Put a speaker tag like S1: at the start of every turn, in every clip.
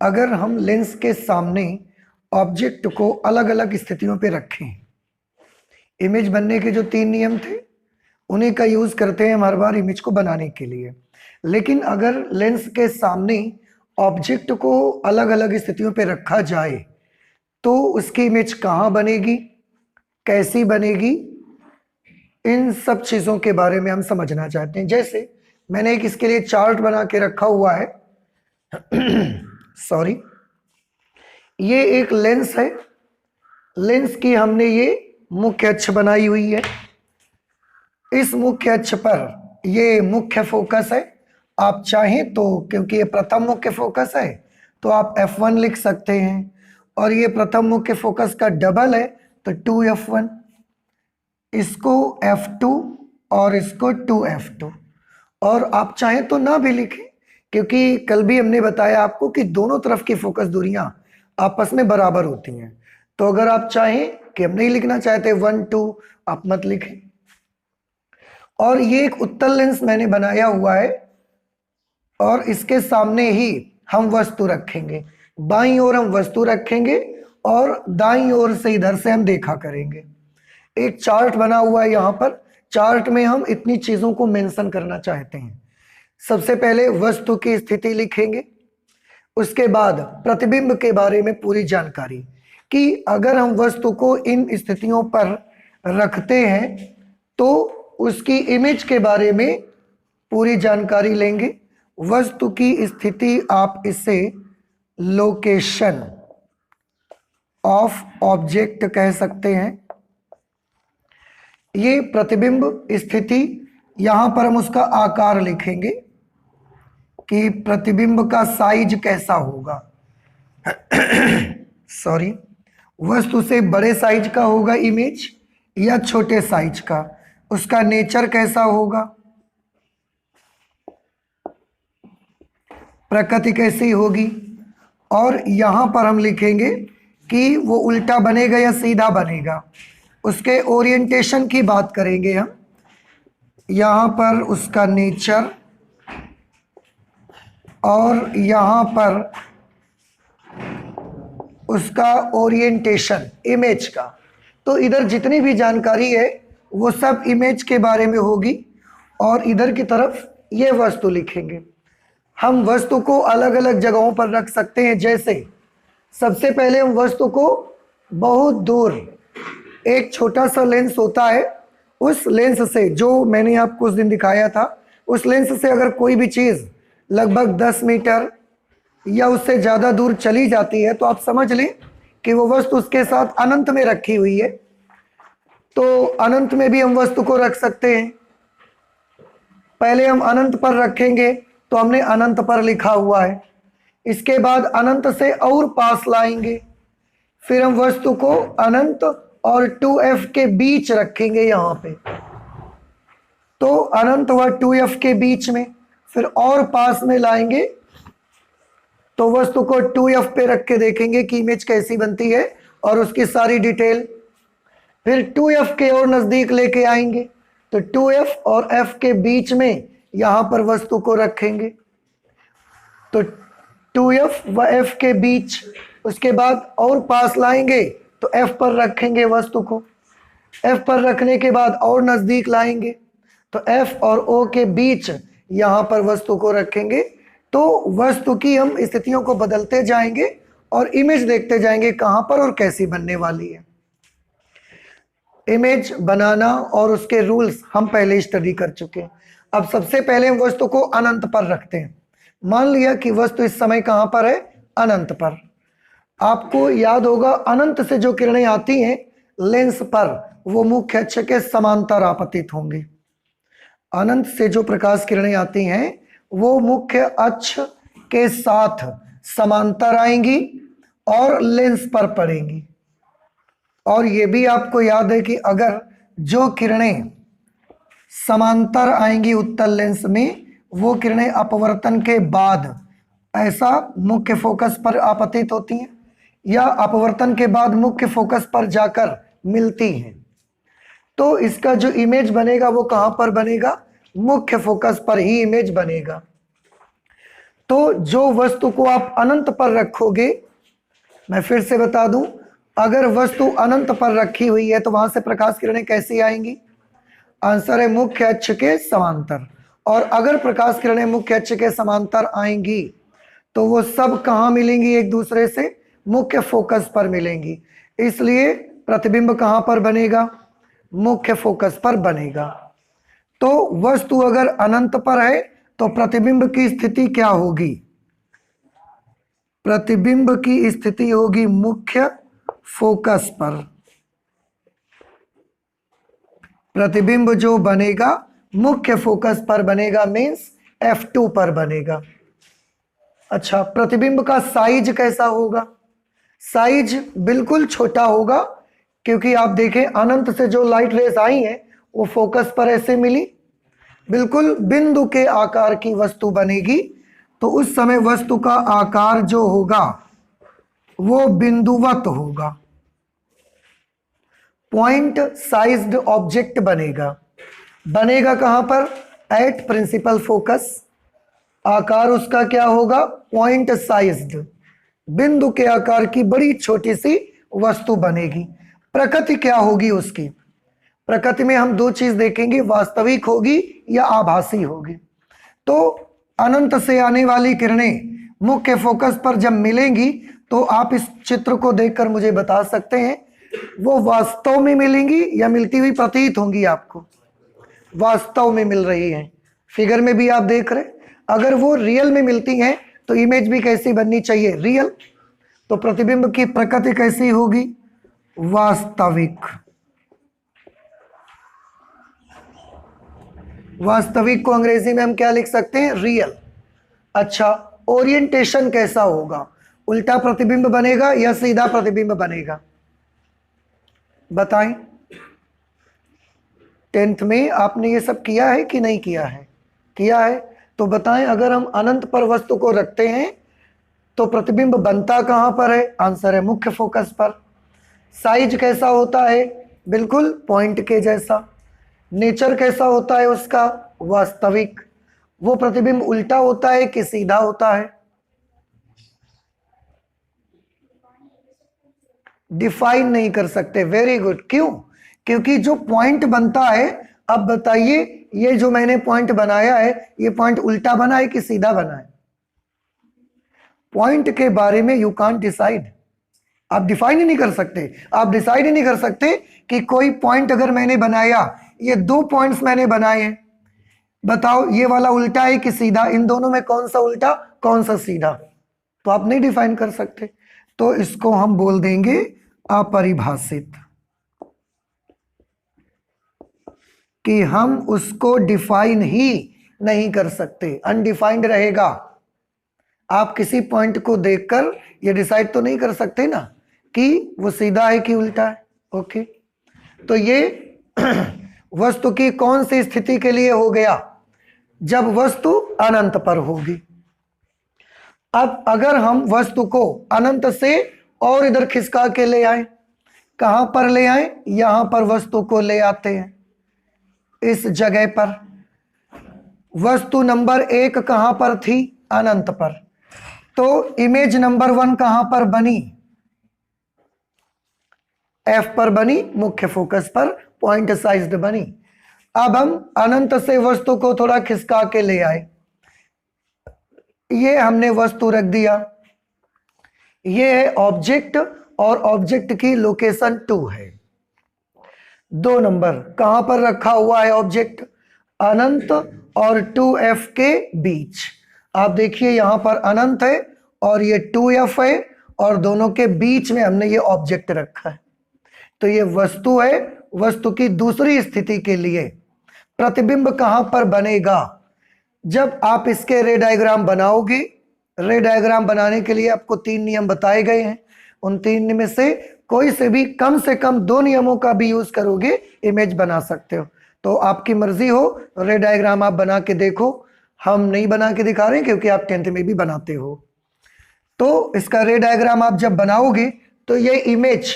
S1: अगर हम लेंस के सामने ऑब्जेक्ट को अलग अलग स्थितियों पे रखें, इमेज बनने के जो 3 नियम थे उन्हीं का यूज करते हैं हम हर बार इमेज को बनाने के लिए। लेकिन अगर लेंस के सामने ऑब्जेक्ट को अलग अलग स्थितियों पे रखा जाए तो उसकी इमेज कहाँ बनेगी, कैसी बनेगी, इन सब चीजों के बारे में हम समझना चाहते हैं। जैसे मैंने एक इसके लिए चार्ट बना के रखा हुआ है सॉरी, ये एक लेंस है। लेंस की हमने ये मुख्य अक्ष बनाई हुई है। इस मुख्य अक्ष पर ये मुख्य फोकस है। आप चाहें तो, क्योंकि ये प्रथम मुख्य फोकस है, तो आप F1 लिख सकते हैं, और ये प्रथम मुख्य फोकस का डबल है तो 2F1, इसको F2 और इसको 2F2। और आप चाहें तो ना भी लिखें, क्योंकि कल भी हमने बताया आपको कि दोनों तरफ की फोकस दूरियां आपस में बराबर होती हैं। तो अगर आप चाहें कि हम नहीं लिखना चाहते 1 2, आप मत लिखें। और ये एक उत्तल लेंस मैंने बनाया हुआ है और इसके सामने ही हम वस्तु रखेंगे। बाईं ओर हम वस्तु रखेंगे और दाईं ओर से इधर से हम देखा करेंगे। एक चार्ट बना हुआ है यहाँ पर। चार्ट में हम इतनी चीजों को मेंशन करना चाहते हैं। सबसे पहले वस्तु की स्थिति लिखेंगे, उसके बाद प्रतिबिंब के बारे में पूरी जानकारी कि अगर हम वस्तु को इन स्थितियों पर रखते हैं तो उसकी इमेज के बारे में पूरी जानकारी लेंगे। वस्तु की स्थिति आप इसे लोकेशन ऑफ ऑब्जेक्ट कह सकते हैं। ये प्रतिबिंब स्थिति, यहां पर हम उसका आकार लिखेंगे कि प्रतिबिंब का साइज कैसा होगा सॉरी, वस्तु से बड़े साइज का होगा इमेज या छोटे साइज का, उसका नेचर कैसा होगा, प्रकृति कैसी होगी। और यहां पर हम लिखेंगे कि वो उल्टा बनेगा या सीधा बनेगा, उसके ओरिएंटेशन की बात करेंगे हम। यहां पर उसका नेचर और यहां पर उसका ओरिएंटेशन इमेज का। तो इधर जितनी भी जानकारी है वो सब इमेज के बारे में होगी। और इधर की तरफ ये वस्तु लिखेंगे। हम वस्तु को अलग अलग जगहों पर रख सकते हैं। जैसे सबसे पहले हम वस्तु को बहुत दूर, एक छोटा सा लेंस होता है, उस लेंस से, जो मैंने आपको उस दिन दिखाया था, उस लेंस से अगर कोई भी चीज़ लगभग 10 मीटर या उससे ज़्यादा दूर चली जाती है तो आप समझ लें कि वो वस्तु उसके साथ अनंत में रखी हुई है। तो अनंत में भी हम वस्तु को रख सकते हैं। पहले हम अनंत पर रखेंगे तो हमने अनंत पर लिखा हुआ है। इसके बाद अनंत से और पास लाएंगे, फिर हम वस्तु को अनंत और 2F के बीच रखेंगे यहाँ पे। तो अनंत व 2F के बीच में फिर और पास में लाएंगे तो वस्तु को 2F पे रख के देखेंगे कि इमेज कैसी बनती है और उसकी सारी डिटेल। फिर 2F के और नजदीक लेके आएंगे तो 2F और F के बीच में यहां पर वस्तु को रखेंगे। तो 2F व F के बीच, उसके बाद और पास लाएंगे तो F पर रखेंगे वस्तु को। F पर रखने के बाद और नजदीक लाएंगे तो F और O के बीच यहां पर वस्तु को रखेंगे। तो वस्तु की हम स्थितियों को बदलते जाएंगे और इमेज देखते जाएंगे कहां पर और कैसी बनने वाली है। इमेज बनाना और उसके रूल्स हम पहले स्टडी कर चुके हैं। अब सबसे पहले हम वस्तु को अनंत पर रखते हैं। मान लिया कि वस्तु इस समय कहां पर है, अनंत पर। आपको याद होगा अनंत से जो किरणें आती हैं लेंस पर वो मुख्य अक्ष के समांतर आपतित होंगी। अनंत से जो प्रकाश किरणें आती हैं वो मुख्य अक्ष के साथ समांतर आएंगी और लेंस पर पड़ेंगी। और ये भी आपको याद है कि अगर जो किरणें समांतर आएंगी उत्तल लेंस में, वो किरणें अपवर्तन के बाद ऐसा मुख्य फोकस पर आपतित होती हैं या अपवर्तन के बाद मुख्य फोकस पर जाकर मिलती हैं। तो इसका जो इमेज बनेगा वो कहां पर बनेगा, मुख्य फोकस पर ही इमेज बनेगा। तो जो वस्तु को आप अनंत पर रखोगे, मैं फिर से बता दूं, अगर वस्तु अनंत पर रखी हुई है तो वहां से प्रकाश किरणें कैसी आएंगी? आंसर है मुख्य अक्ष के समांतर। और अगर प्रकाश किरणें मुख्य अक्ष के समांतर आएंगी तो वो सब कहां मिलेंगी? एक दूसरे से मुख्य फोकस पर मिलेंगी। इसलिए प्रतिबिंब कहां पर बनेगा? मुख्य फोकस पर बनेगा। तो वस्तु अगर अनंत पर है तो प्रतिबिंब की स्थिति क्या होगी? प्रतिबिंब की स्थिति होगी मुख्य फोकस पर। प्रतिबिंब जो बनेगा मुख्य फोकस पर बनेगा, मींस F2 पर बनेगा। अच्छा, प्रतिबिंब का साइज कैसा होगा? साइज बिल्कुल छोटा होगा, क्योंकि आप देखें अनंत से जो लाइट रेज आई हैं वो फोकस पर ऐसे मिली, बिल्कुल बिंदु के आकार की वस्तु बनेगी। तो उस समय वस्तु का आकार जो होगा वो बिंदुवत होगा, पॉइंट साइज्ड ऑब्जेक्ट बनेगा। बनेगा कहां पर? At principal focus. आकार उसका क्या होगा? पॉइंट साइज्ड, बिंदु के आकार की बड़ी छोटी सी वस्तु बनेगी। प्रकृति क्या होगी उसकी? प्रकृति में हम दो चीज देखेंगे, वास्तविक होगी या आभासी होगी। तो अनंत से आने वाली किरणें मुख्य फोकस पर जब मिलेंगी तो आप इस चित्र को देखकर मुझे बता सकते हैं वो वास्तव में मिलेंगी या मिलती हुई प्रतीत होंगी आपको? वास्तव में मिल रही हैं। फिगर में भी आप देख रहे, अगर वो रियल में मिलती हैं तो इमेज भी कैसी बननी चाहिए? रियल। तो प्रतिबिंब की प्रकृति कैसी होगी? वास्तविक। वास्तविक को अंग्रेजी में हम क्या लिख सकते हैं? रियल। अच्छा, ओरिएंटेशन कैसा होगा? उल्टा प्रतिबिंब बनेगा या सीधा प्रतिबिंब बनेगा? बताएं। 10th में आपने ये सब किया है कि नहीं किया है? किया है। तो बताएं, अगर हम अनंत पर वस्तु को रखते हैं तो प्रतिबिंब बनता कहां पर है? आंसर है मुख्य फोकस पर। साइज कैसा होता है? बिल्कुल पॉइंट के जैसा। नेचर कैसा होता है उसका? वास्तविक। वो प्रतिबिंब उल्टा होता है कि सीधा होता है? डिफाइन नहीं कर सकते। Very good. क्यों? क्योंकि जो पॉइंट बनता है, अब बताइए ये जो मैंने पॉइंट बनाया है ये पॉइंट उल्टा बना है कि सीधा बना है? पॉइंट के बारे में यू कांट डिसाइड। आप डिफाइन ही नहीं कर सकते, आप डिसाइड ही नहीं कर सकते कि कोई पॉइंट अगर मैंने बनाया, ये दो पॉइंट्स मैंने बनाए हैं, बताओ ये वाला उल्टा है कि सीधा? इन दोनों में कौन सा उल्टा कौन सा सीधा? तो आप नहीं डिफाइन कर सकते। तो इसको हम बोल देंगे अपरिभाषित, कि हम उसको डिफाइन ही नहीं कर सकते, अनडिफाइंड रहेगा। आप किसी पॉइंट को देखकर ये डिसाइड तो नहीं कर सकते ना कि वो सीधा है कि उल्टा है। ओके, तो ये वस्तु की कौन सी स्थिति के लिए हो गया? जब वस्तु अनंत पर होगी। अब अगर हम वस्तु को अनंत से और इधर खिसका के ले आए, कहां पर ले आए? यहां पर वस्तु को ले आते हैं, इस जगह पर। वस्तु नंबर 1 कहां पर थी? अनंत पर। तो इमेज नंबर 1 कहां पर बनी? F पर बनी, मुख्य फोकस पर, पॉइंट साइज्ड बनी। अब हम अनंत से वस्तु को थोड़ा खिसका के ले आए, ये हमने वस्तु रख दिया, ये है ऑब्जेक्ट और ऑब्जेक्ट की लोकेशन 2 है। 2 नंबर कहां पर रखा हुआ है ऑब्जेक्ट? अनंत और 2F के बीच। आप देखिए यहां पर अनंत है और ये 2F है और दोनों के बीच में हमने ये ऑब्जेक्ट रखा है। तो ये वस्तु है। वस्तु की दूसरी स्थिति के लिए प्रतिबिंब कहां पर बनेगा? जब आप इसके रे डायग्राम बनाओगे, रे डायग्राम बनाने के लिए आपको 3 नियम बताए गए हैं। उन 3 में से कोई से कम 2 नियमों का भी यूज करोगे, इमेज बना सकते हो। तो आपकी मर्जी हो, रे डायग्राम आप बना के देखो। हम नहीं बना के दिखा रहे हैं क्योंकि आप 10th में भी बनाते हो। तो इसका रे डायग्राम आप जब बनाओगे तो ये इमेज,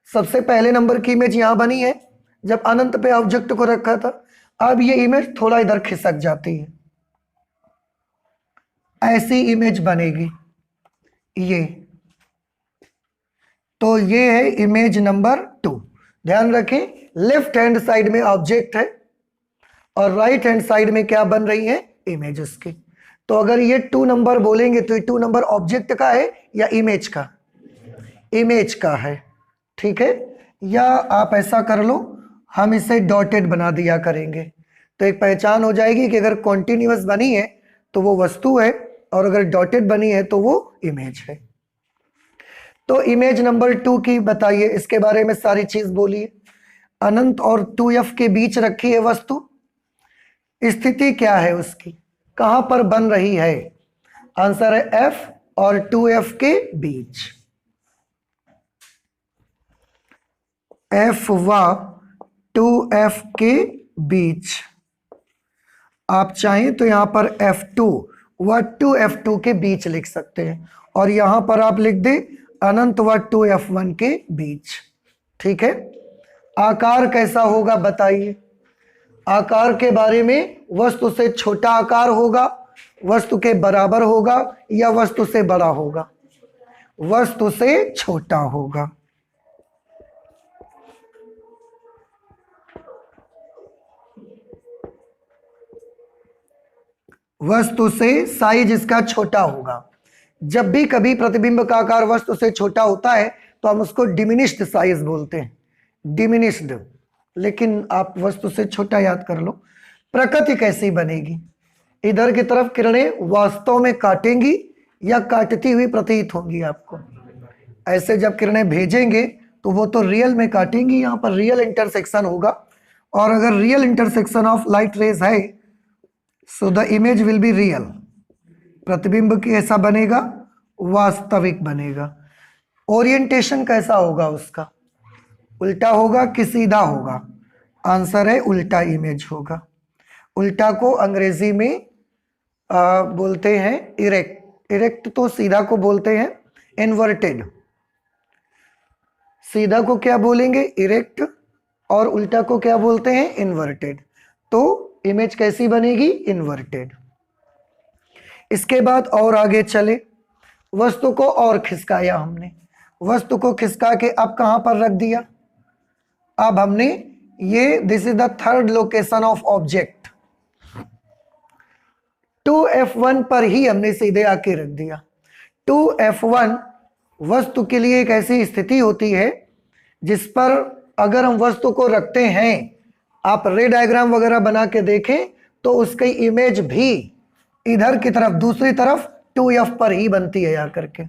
S1: सबसे पहले नंबर की इमेज यहां बनी है जब अनंत पे ऑब्जेक्ट को रखा था। अब ये इमेज थोड़ा इधर खिसक जाती है, ऐसी इमेज बनेगी ये। तो ये है इमेज नंबर 2। ध्यान रखें, लेफ्ट हैंड साइड में ऑब्जेक्ट है और राइट हैंड साइड में क्या बन रही है, इमेजेस की। तो अगर ये 2 नंबर बोलेंगे तो ये 2 नंबर ऑब्जेक्ट का है या इमेज का, इमेज का है। ठीक है, या आप ऐसा कर लो, हम इसे डॉटेड बना दिया करेंगे तो एक पहचान हो जाएगी कि अगर कॉन्टिन्यूअस बनी है तो वो वस्तु है और अगर डॉटेड बनी है तो वो इमेज है। तो इमेज नंबर 2 की बताइए, इसके बारे में सारी चीज बोलिए। अनंत और 2f के बीच रखी है वस्तु, स्थिति क्या है उसकी, कहां पर बन रही है? आंसर है f और 2f के बीच। f व 2f के बीच। आप चाहें तो यहां पर f2 व 2f2 के बीच लिख सकते हैं और यहां पर आप लिख दें अनंत व 2f1 के बीच। ठीक है, आकार कैसा होगा बताइए। आकार के बारे में, वस्तु से छोटा आकार होगा, वस्तु के बराबर होगा या वस्तु से बड़ा होगा? वस्तु से छोटा होगा। वस्तु से साइज इसका छोटा होगा। जब भी कभी प्रतिबिंब का आकार वस्तु से छोटा होता है तो हम उसको डिमिनिश्ड साइज बोलते हैं, डिमिनिश्ड। लेकिन आप वस्तु से छोटा याद कर लो। प्रकृति कैसी बनेगी? इधर की तरफ किरणें वास्तव में काटेंगी या काटती हुई प्रतीत होंगी आपको? ऐसे जब किरणें भेजेंगे तो वो तो रियल में काटेंगी, यहाँ पर रियल इंटरसेक्शन होगा। और अगर real intersection of light rays है so the image will be real. प्रतिबिंब की ऐसा बनेगा, वास्तविक बनेगा। ओरिएंटेशन कैसा होगा उसका? उल्टा होगा कि सीधा होगा? आंसर है उल्टा इमेज होगा। उल्टा को अंग्रेजी में बोलते हैं इरेक्ट। इरेक्ट तो सीधा को बोलते हैं इन्वर्टेड। सीधा को क्या बोलेंगे? इरेक्ट। और उल्टा को क्या बोलते हैं? इन्वर्टेड। तो इमेज कैसी बनेगी? इन्वर्टेड। इसके बाद और आगे चले, वस्तु को और खिसकाया हमने। वस्तु को खिसका के अब कहां पर रख दिया? अब हमने ये, this is the third location of object. 2f1 पर ही हमने सीधे आके रख दिया। 2f1 वस्तु के लिए एक ऐसी स्थिति होती है जिस पर अगर हम वस्तु को रखते हैं, आप रे डायग्राम वगैरह बना के देखें तो उसकी इमेज भी इधर की तरफ, दूसरी तरफ 2f पर ही बनती है आकर के।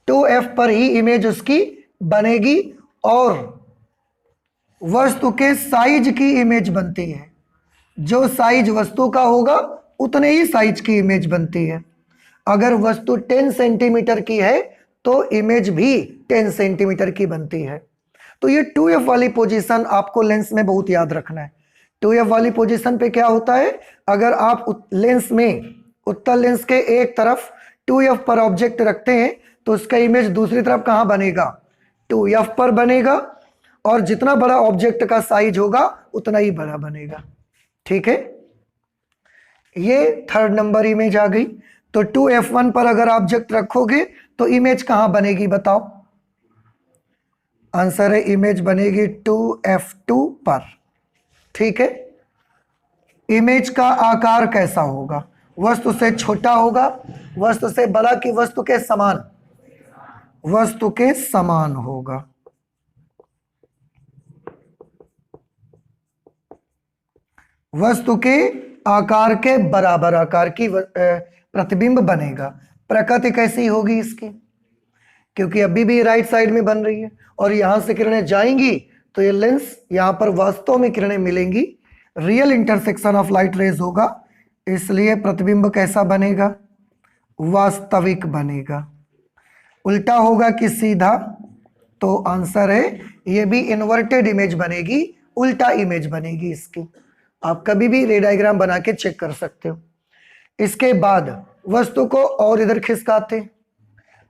S1: 2f पर ही इमेज उसकी बनेगी और वस्तु के साइज की इमेज बनती है। जो साइज वस्तु का होगा उतने ही साइज की इमेज बनती है। अगर वस्तु 10 सेंटीमीटर की है तो इमेज भी 10 सेंटीमीटर की बनती है। तो ये 2f वाली पोजीशन आपको लेंस में बहुत याद रखना है। 2f वाली पोजीशन पे क्या होता है, अगर आप लेंस में, उत्तल लेंस के एक तरफ 2f पर ऑब्जेक्ट रखते हैं तो उसका इमेज दूसरी तरफ कहां बनेगा? 2f पर बनेगा और जितना बड़ा ऑब्जेक्ट का साइज होगा उतना ही बड़ा बनेगा। ठीक है, ये थर्ड नंबर इमेज आ गई। तो 2f1 पर अगर ऑब्जेक्ट रखोगे तो इमेज कहां बनेगी बताओ? आंसर है इमेज बनेगी 2f2 पर। ठीक है, इमेज का आकार कैसा होगा? वस्तु से छोटा होगा, वस्तु से बड़ा कि वस्तु के समान? वस्तु के समान होगा। वस्तु के आकार के बराबर आकार की प्रतिबिंब बनेगा। प्रकृति कैसी होगी इसकी? क्योंकि अभी भी राइट साइड में बन रही है और यहां से किरणें जाएंगी तो ये लेंस, यहां पर वास्तव में किरणें मिलेंगी, real intersection of light raise होगा, इसलिए प्रतिबिंब कैसा बनेगा? वास्तविक बनेगा। उल्टा होगा कि सीधा? तो आंसर है ये भी इन्वर्टेड इमेज बनेगी, उल्टा इमेज बनेगी इसकी। आप कभी भी रे डायग्राम बना के चेक कर सकते हो। इसके बाद वस्तु को और इधर खिसकाते हैं।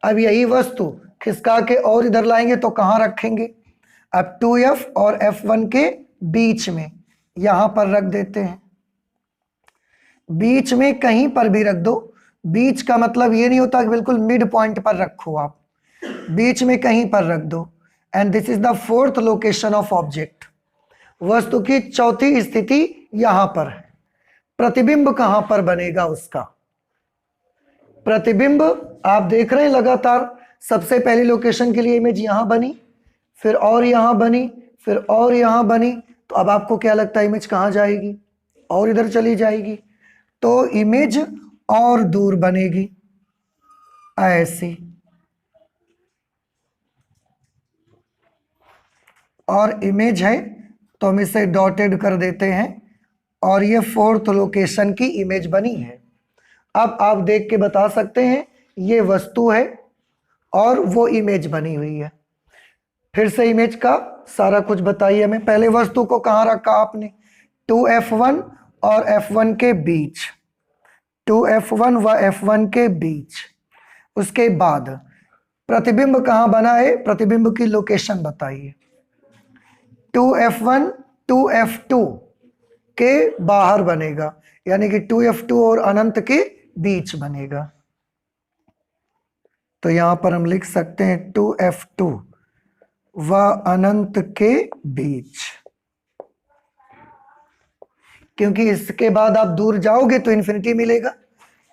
S1: अब यही वस्तु खिसका के और इधर लाएंगे तो कहां रखेंगे? अब 2f और f1 के बीच में यहां पर रख देते हैं। बीच में कहीं पर भी रख दो। बीच का मतलब ये नहीं होता कि बिल्कुल मिड पॉइंट पर रखो आप, बीच में कहीं पर रख दो। And this is the fourth location of object. वस्तु की चौथी स्थिति यहां पर है। प्रतिबिंब कहां पर बनेगा उसका? प्रतिबिंब आप देख रहे हैं लगातार, सबसे पहली लोकेशन के लिए इमेज यहां बनी, फिर और यहां बनी, फिर और यहां बनी। तो अब आपको क्या लगता है इमेज कहां जाएगी? और इधर चली जाएगी। तो इमेज और दूर बनेगी ऐसी, और इमेज है तो हम इसे डॉटेड कर देते हैं, और ये फोर्थ लोकेशन की इमेज बनी है। अब आप देख के बता सकते हैं ये वस्तु है और वो इमेज बनी हुई है। फिर से इमेज का सारा कुछ बताइए हमें। पहले वस्तु को कहाँ रखा आपने? 2F1 और F1 के बीच, 2F1 व F1 के बीच। उसके बाद प्रतिबिंब कहाँ बना है? प्रतिबिंब की लोकेशन बताइए। 2F1 2F2 के बाहर बनेगा, यानी कि 2F2 और अनंत के बीच बनेगा। तो यहां पर हम लिख सकते हैं 2F2 व अनंत के बीच, क्योंकि इसके बाद आप दूर जाओगे तो इन्फिनिटी मिलेगा।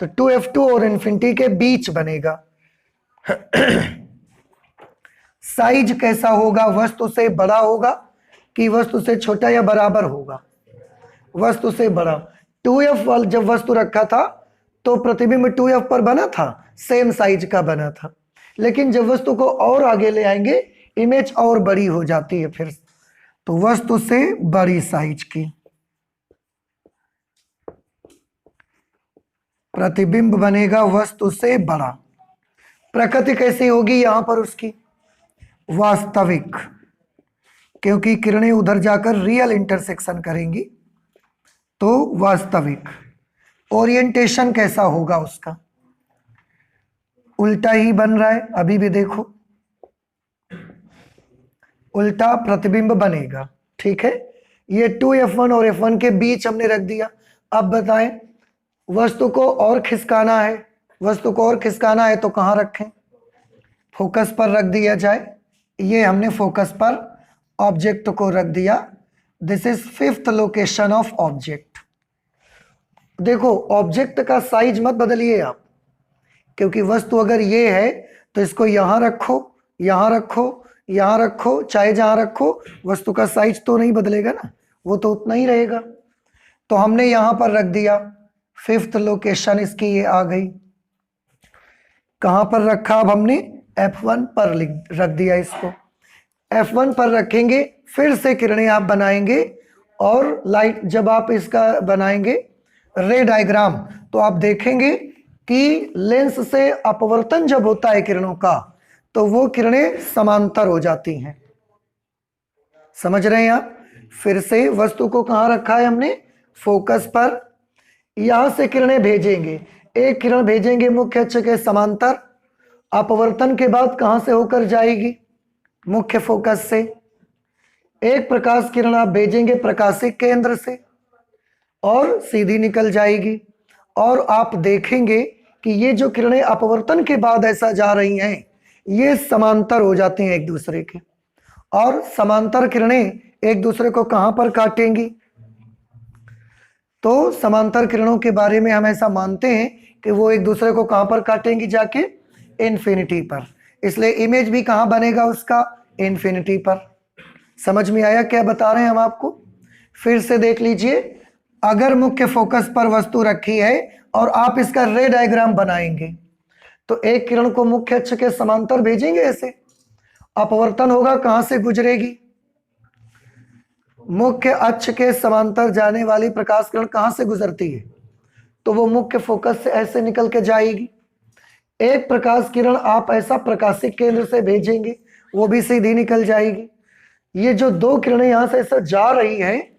S1: तो 2F2 और इन्फिनिटी के बीच बनेगा। साइज कैसा होगा? वस्तु से बड़ा होगा कि वस्तु से छोटा या बराबर होगा? वस्तु से बड़ा। 2F वाला जब वस्तु रखा था तो प्रतिबिंब 2F पर बना था, सेम साइज का बना था। लेकिन जब वस्तु को और आगे ले आएंगे इमेज और बड़ी हो जाती है फिर, तो वस्तु से बड़ी साइज की प्रतिबिंब बनेगा, वस्तु से बड़ा। प्रकृति कैसी होगी यहां पर उसकी? वास्तविक, क्योंकि किरणें उधर जाकर रियल इंटरसेक्शन करेंगी, तो वास्तविक। ओरिएंटेशन कैसा होगा उसका? उल्टा ही बन रहा है, अभी भी देखो उल्टा प्रतिबिंब बनेगा। ठीक है, ये 2F1 और F1 के बीच हमने रख दिया। अब बताएं, वस्तु को और खिसकाना है, वस्तु को और खिसकाना है तो कहां रखें? फोकस पर रख दिया जाए। ये हमने फोकस पर ऑब्जेक्ट को रख दिया। This is fifth location of object. देखो ऑब्जेक्ट का साइज मत बदलिए आप, क्योंकि वस्तु अगर ये है तो इसको यहां रखो, यहां रखो, यहां रखो, चाहे जहां रखो, वस्तु का साइज तो नहीं बदलेगा ना, वो तो उतना ही रहेगा। तो हमने यहां पर रख दिया, फिफ्थ लोकेशन इसकी ये आ गई। कहां पर रखा? अब हमने F1 पर रख दिया इसको। F1 पर रखेंगे, फिर से किरणें आप बनाएंगे, और लाइट जब आप इसका बनाएंगे रे डायग्राम, तो आप देखेंगे कि लेंस से अपवर्तन जब होता है किरणों का, तो वो किरणें समांतर हो जाती हैं। समझ रहे हैं आप? फिर से वस्तु को कहां रखा है हमने? फोकस पर। यहां से किरणें भेजेंगे, एक किरण भेजेंगे मुख्य अक्ष के समांतर, अपवर्तन के बाद कहां से होकर जाएगी? मुख्य फोकस से। एक प्रकाश किरण आप भेजेंगे प्रकाशिक केंद्र से और सीधी निकल जाएगी, और आप देखेंगे कि ये जो किरणें अपवर्तन के बाद ऐसा जा रही हैं, ये समांतर हो जाती हैं एक दूसरे के। और समांतर किरणें एक दूसरे को कहां पर काटेंगी? तो समांतर किरणों के बारे में हम ऐसा मानते हैं कि वो एक दूसरे को कहां पर काटेंगी? जाके इन्फिनिटी पर। इसलिए इमेज भी कहां बनेगा उसका? इन्फिनिटी पर। समझ में आया क्या बता रहे हैं हम आपको? फिर से देख लीजिए, अगर मुख्य फोकस पर वस्तु रखी है और आप इसका रे डायग्राम बनाएंगे, तो एक किरण को मुख्य अक्ष के समांतर भेजेंगे ऐसे, अपवर्तन होगा, कहां से गुजरेगी? मुख्य अक्ष के समांतर जाने वाली प्रकाश किरण कहां से गुजरती है? तो वो मुख्य फोकस से ऐसे निकल के जाएगी। एक प्रकाश किरण आप ऐसा प्रकाशिक केंद्र से भेजेंगे, वो भी सीधी निकल जाएगी। ये जो दो किरणें यहां से ऐसा जा रही हैं,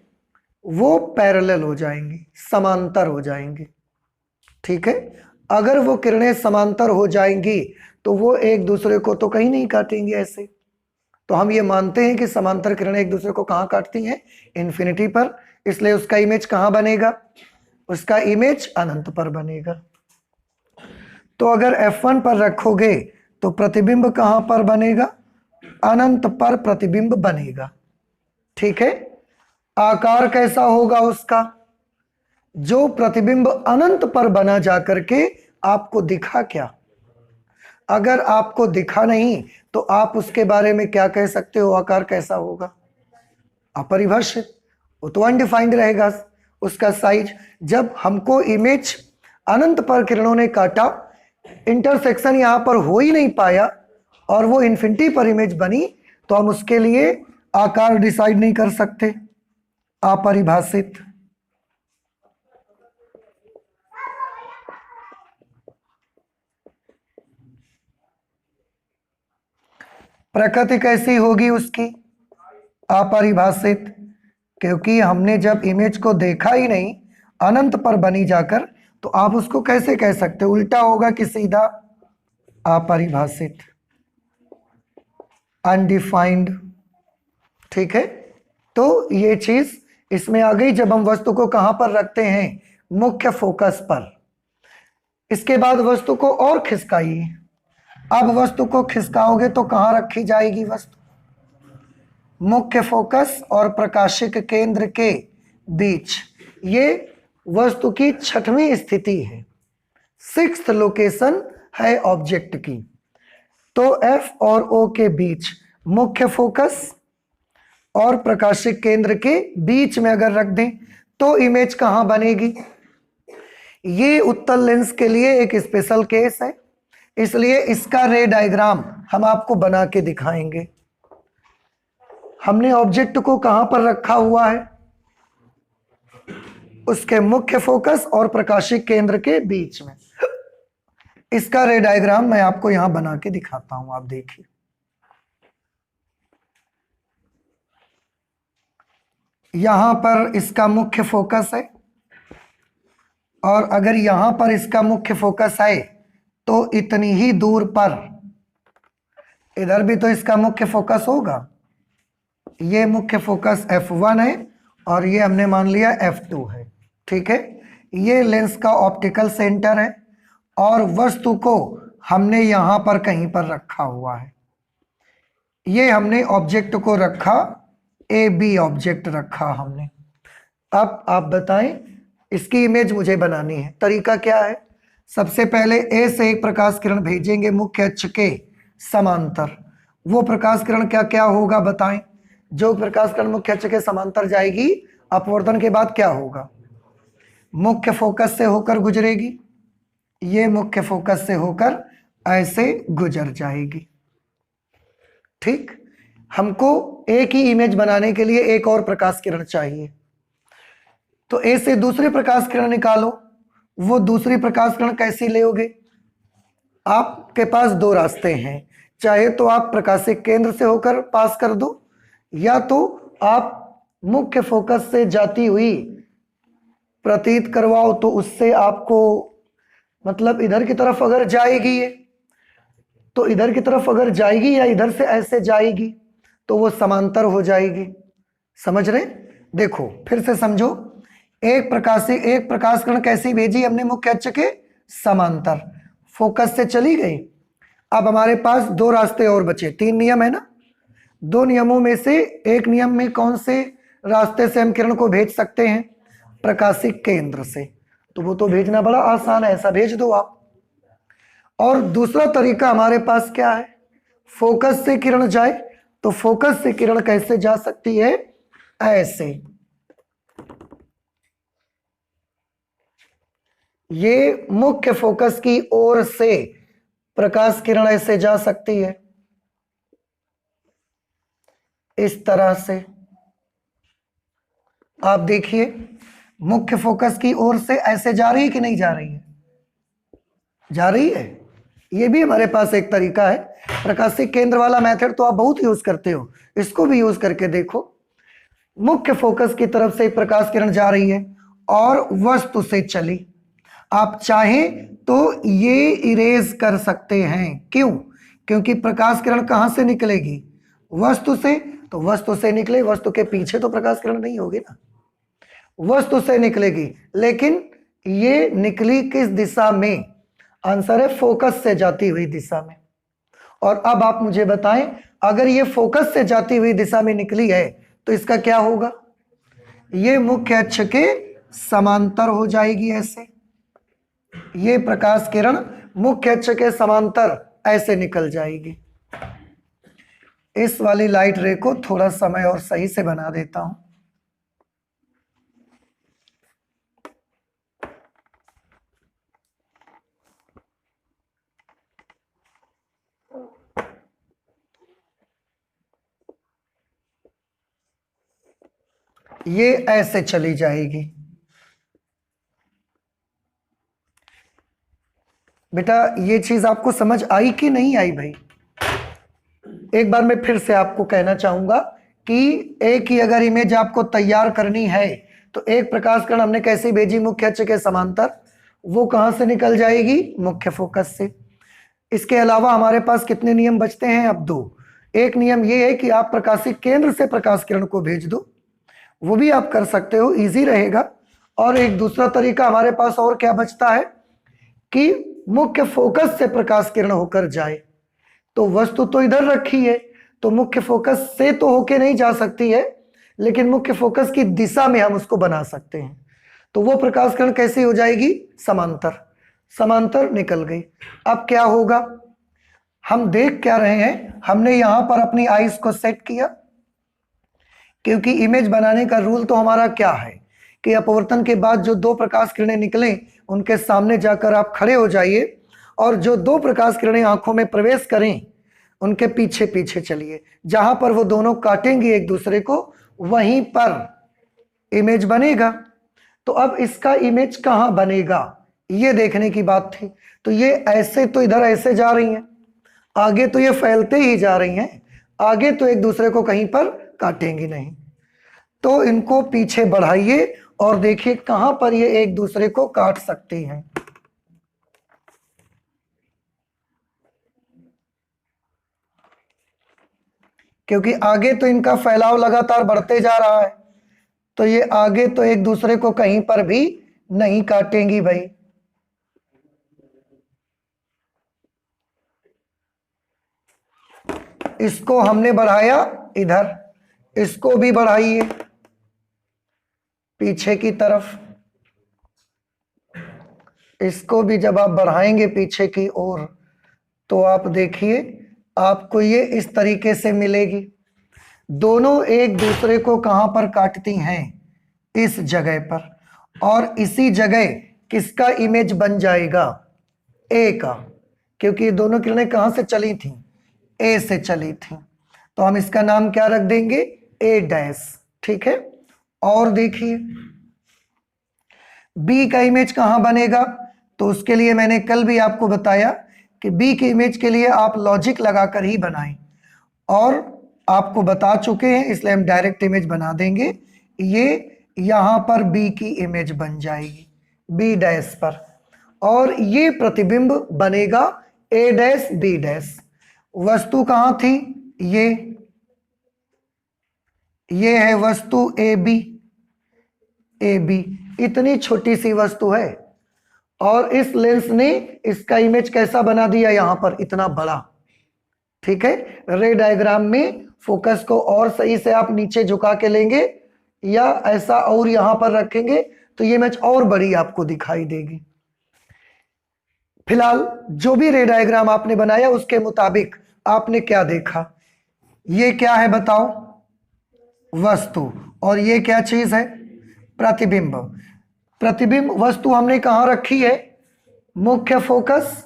S1: वो पैरेलल हो जाएंगी, समांतर हो जाएंगी। ठीक है, अगर वो किरणें समांतर हो जाएंगी तो वो एक दूसरे को तो कहीं नहीं काटेंगी ऐसे। तो हम ये मानते हैं कि समांतर किरणें एक दूसरे को कहां काटती हैं? इन्फिनिटी पर। इसलिए उसका इमेज कहां बनेगा? उसका इमेज अनंत पर बनेगा। तो अगर F1 पर रखोगे तो प्रतिबिंब कहां पर बनेगा? अनंत पर प्रतिबिंब बनेगा। ठीक है। आकार कैसा होगा उसका? जो प्रतिबिंब अनंत पर बना जाकर के आपको दिखा क्या? अगर आपको दिखा नहीं तो आप उसके बारे में क्या कह सकते हो? आकार कैसा होगा? अपरिभाषित, वो तो अनडिफाइंड रहेगा उसका साइज। जब हमको इमेज अनंत पर किरणों ने काटा, इंटरसेक्शन यहां पर हो ही नहीं पाया और वो इन्फिनिटी पर इमेज बनी, तो हम उसके लिए आकार डिसाइड नहीं कर सकते, अपरिभाषित। प्रकृति कैसी होगी उसकी? अपरिभाषित, क्योंकि हमने जब इमेज को देखा ही नहीं अनंत पर बनी जाकर, तो आप उसको कैसे कह सकते? उल्टा होगा कि सीधा? अपरिभाषित, अनडिफाइंड। ठीक है। तो ये चीज इसमें आ गई। जब हम वस्तु को कहां पर रखते हैं? मुख्य फोकस पर। इसके बाद वस्तु को और खिसकाइए। अब वस्तु को खिसकाओगे तो कहां रखी जाएगी वस्तु? मुख्य फोकस और प्रकाशिक केंद्र के बीच। ये वस्तु की छठवीं स्थिति है, 6th लोकेशन है ऑब्जेक्ट की। तो F और O के बीच, मुख्य फोकस और प्रकाशिक केंद्र के बीच में अगर रख दें तो इमेज कहां बनेगी? ये उत्तल लेंस के लिए एक स्पेशल केस है, इसलिए इसका रे डायग्राम हम आपको बना के दिखाएंगे। हमने ऑब्जेक्ट को कहां पर रखा हुआ है? उसके मुख्य फोकस और प्रकाशिक केंद्र के बीच में। इसका रे डायग्राम मैं आपको यहां बना के दिखाता हूं, आप देखिए। यहां पर इसका मुख्य फोकस है, और अगर यहां पर इसका मुख्य फोकस है तो इतनी ही दूर पर इधर भी तो इसका मुख्य फोकस होगा। ये मुख्य फोकस F1 है और ये हमने मान लिया F2 है। ठीक है। ये लेंस का ऑप्टिकल सेंटर है और वस्तु को हमने यहां पर कहीं पर रखा हुआ है। ये हमने ऑब्जेक्ट को रखा, AB ऑब्जेक्ट रखा हमने। अब आप बताएं, इसकी इमेज मुझे बनानी है, तरीका क्या है? सबसे पहले A से एक प्रकाश किरण भेजेंगे मुख्य अक्ष के समांतर। वो प्रकाश किरण क्या क्या होगा बताएं? जो प्रकाश किरण मुख्य अक्ष के समांतर जाएगी, अपवर्तन के बाद क्या होगा? मुख्य फोकस से होकर गुजरेगी। ये मुख्य फोकस से होकर ऐसे गुजर जाएगी। ठीक। हमको एक ही इमेज बनाने के लिए एक और प्रकाश किरण चाहिए, तो ए से दूसरी प्रकाश किरण निकालो। वो दूसरी प्रकाश किरण कैसी लोगे? आपके पास दो रास्ते हैं, चाहे तो आप प्रकाशिक केंद्र से होकर पास कर दो, या तो आप मुख्य फोकस से जाती हुई प्रतीत करवाओ, तो उससे आपको मतलब इधर की तरफ अगर जाएगी ये, तो इधर की तरफ अगर जाएगी या इधर से ऐसे जाएगी तो वो समांतर हो जाएगी। समझ रहे? देखो फिर से समझो। एक प्रकाश किरण कैसी भेजी हमने? मुख्य अक्ष के समांतर, फोकस से चली गई। अब हमारे पास दो रास्ते और बचे, 3 नियम है ना। दो नियमों में से एक नियम में कौन से रास्ते से हम किरण को भेज सकते हैं? प्रकाशिक केंद्र से। तो वो तो भेजना बड़ा आसान है, ऐसा भेज दो आप। और दूसरा तरीका हमारे पास क्या है? फोकस से किरण जाए, तो फोकस से किरण कैसे जा सकती है? ऐसे। ये मुख्य फोकस की ओर से प्रकाश किरण ऐसे जा सकती है, इस तरह से। आप देखिए, मुख्य फोकस की ओर से ऐसे जा रही है कि नहीं जा रही है? जा रही है। ये भी हमारे पास एक तरीका है। प्रकाशिक केंद्र वाला मेथड तो आप बहुत यूज करते हो, इसको भी यूज करके देखो। मुख्य फोकस की तरफ से प्रकाश किरण जा रही है और वस्तु से चली। आप चाहें तो ये इरेज कर सकते हैं। क्यों? क्योंकि प्रकाश किरण कहां से निकलेगी? वस्तु से। तो वस्तु से निकले, वस्तु के पीछे तो प्रकाश किरण नहीं होगी ना, वस्तु से निकलेगी। लेकिन ये निकली किस दिशा में? आंसर है फोकस से जाती हुई दिशा में। और अब आप मुझे बताएं, अगर ये फोकस से जाती हुई दिशा में निकली है तो इसका क्या होगा? ये मुख्य अक्ष के समांतर हो जाएगी ऐसे। ये प्रकाश किरण मुख्य अक्ष के समांतर ऐसे निकल जाएगी। इस वाली लाइट रे को थोड़ा समय और सही से बना देता हूं। ये ऐसे चली जाएगी। बेटा ये चीज आपको समझ आई कि नहीं आई भाई? एक बार मैं फिर से आपको कहना चाहूंगा कि एक ही अगर इमेज आपको तैयार करनी है तो एक प्रकाश किरण हमने कैसे भेजी? मुख्य अक्ष के समांतर। वो कहां से निकल जाएगी? मुख्य फोकस से। इसके अलावा हमारे पास कितने नियम बचते हैं? अब 2। एक नियम ये है कि आप प्रकाशिक केंद्र से प्रकाश किरण को भेज दो, वो भी आप कर सकते हो, इजी रहेगा। और एक दूसरा तरीका हमारे पास और क्या बचता है कि मुख्य फोकस से प्रकाश किरण होकर जाए। तो वस्तु तो इधर रखी है तो मुख्य फोकस से तो होके नहीं जा सकती है, लेकिन मुख्य फोकस की दिशा में हम उसको बना सकते हैं। तो वो प्रकाश किरण कैसी हो जाएगी? समांतर। समांतर निकल गई। अब क्या होगा? हम देख क्या रहे हैं? हमने यहां पर अपनी आईज को सेट किया, क्योंकि इमेज बनाने का रूल तो हमारा क्या है कि अपवर्तन के बाद जो 2 प्रकाश किरणें निकलें उनके सामने जाकर आप खड़े हो जाइए और जो 2 प्रकाश किरणें आंखों में प्रवेश करें उनके पीछे पीछे चलिए। जहां पर वो दोनों काटेंगे एक दूसरे को वहीं पर इमेज बनेगा। तो अब इसका इमेज कहां बनेगा ये देखने की बात थी। तो ये ऐसे तो इधर ऐसे जा रही हैं, आगे तो ये फैलते ही जा रही हैं, आगे तो एक दूसरे को कहीं पर काटेंगी नहीं। तो इनको पीछे बढ़ाइए और देखिए कहां पर ये एक दूसरे को काट सकती हैं। क्योंकि आगे तो इनका फैलाव लगातार बढ़ते जा रहा है, तो ये आगे तो एक दूसरे को कहीं पर भी नहीं काटेंगी भाई। इसको हमने बढ़ाया इधर, इसको भी बढ़ाइए पीछे की तरफ। इसको भी जब आप बढ़ाएंगे पीछे की ओर तो आप देखिए आपको ये इस तरीके से मिलेगी। दोनों एक दूसरे को कहां पर काटती हैं? इस जगह पर। और इसी जगह किसका इमेज बन जाएगा? ए का, क्योंकि ये दोनों किरणें कहां से चली थी? ए से चली थी। तो हम इसका नाम क्या रख देंगे? ए डैश। ठीक है। और देखिए बी का इमेज कहां बनेगा? तो उसके लिए मैंने कल भी आपको बताया कि बी की इमेज के लिए आप लॉजिक लगाकर ही बनाएं, और आपको बता चुके हैं इसलिए हम डायरेक्ट इमेज बना देंगे। ये यहां पर बी की इमेज बन जाएगी बी डैश पर, और ये प्रतिबिंब बनेगा ए डैश बी डैश। वस्तु कहां थी? ये है वस्तु ए बी। ए बी इतनी छोटी सी वस्तु है और इस लेंस ने इसका इमेज कैसा बना दिया? यहां पर इतना बड़ा। ठीक है। रे डायग्राम में फोकस को और सही से आप नीचे झुका के लेंगे या ऐसा और यहां पर रखेंगे तो ये इमेज और बड़ी आपको दिखाई देगी। फिलहाल जो भी रे डायग्राम आपने बनाया उसके मुताबिक आपने क्या देखा? ये क्या है बताओ? वस्तु। और ये क्या चीज है? प्रतिबिंब। प्रतिबिंब वस्तु हमने कहां रखी है? मुख्य फोकस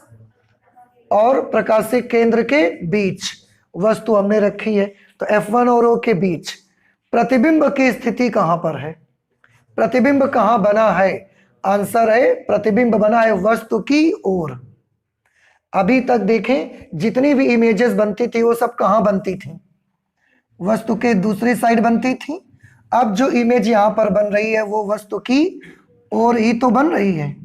S1: और प्रकाशिक केंद्र के बीच वस्तु हमने रखी है। तो F1 और O के बीच प्रतिबिंब की स्थिति कहां पर है? प्रतिबिंब कहां बना है? आंसर है प्रतिबिंब बना है वस्तु की ओर। अभी तक देखें जितनी भी इमेजेस बनती थी वो सब कहां बनती थी? वस्तु के दूसरी साइड बनती थी। अब जो इमेज यहां पर बन रही है वो वस्तु की ओर ही तो बन रही है।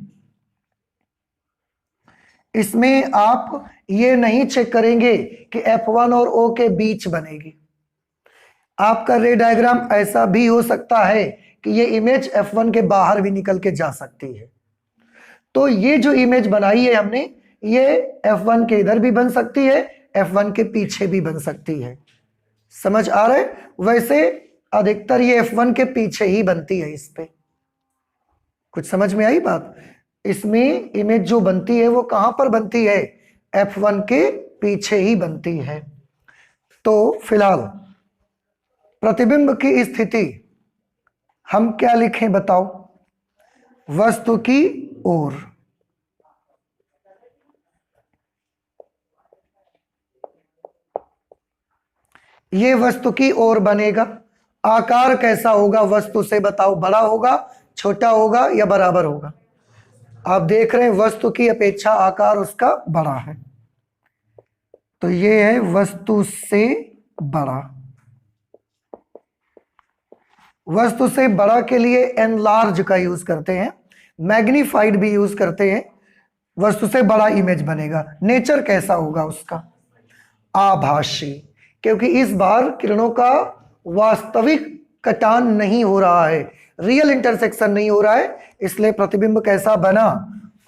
S1: इसमें आप ये नहीं चेक करेंगे कि F1 और O के बीच बनेगी। आपका रे डायग्राम ऐसा भी हो सकता है कि ये इमेज F1 के बाहर भी निकल के जा सकती है। तो ये जो इमेज बनाई है हमने, ये F1 के इधर भी बन सकती है, F1 के पीछे भी बन सकती है। समझ आ रहा है? वैसे अधिकतर ये F1 के पीछे ही बनती है। इस पे कुछ समझ में आई बात? इसमें इमेज जो बनती है वो कहां पर बनती है? F1 के पीछे ही बनती है। तो फिलहाल प्रतिबिंब की स्थिति हम क्या लिखें बताओ? वस्तु की ओर। ये वस्तु की ओर बनेगा। आकार कैसा होगा वस्तु से बताओ? बड़ा होगा, छोटा होगा या बराबर होगा? आप देख रहे हैं वस्तु की अपेक्षा आकार उसका बड़ा है, तो ये है वस्तु से बड़ा। वस्तु से बड़ा के लिए एनलार्ज का यूज करते हैं, मैग्नीफाइड भी यूज करते हैं। वस्तु से बड़ा इमेज बनेगा। नेचर कैसा होगा उसका? आभासी, क्योंकि इस बार किरणों का वास्तविक कटान नहीं हो रहा है, रियल इंटरसेक्शन नहीं हो रहा है, इसलिए प्रतिबिंब कैसा बना?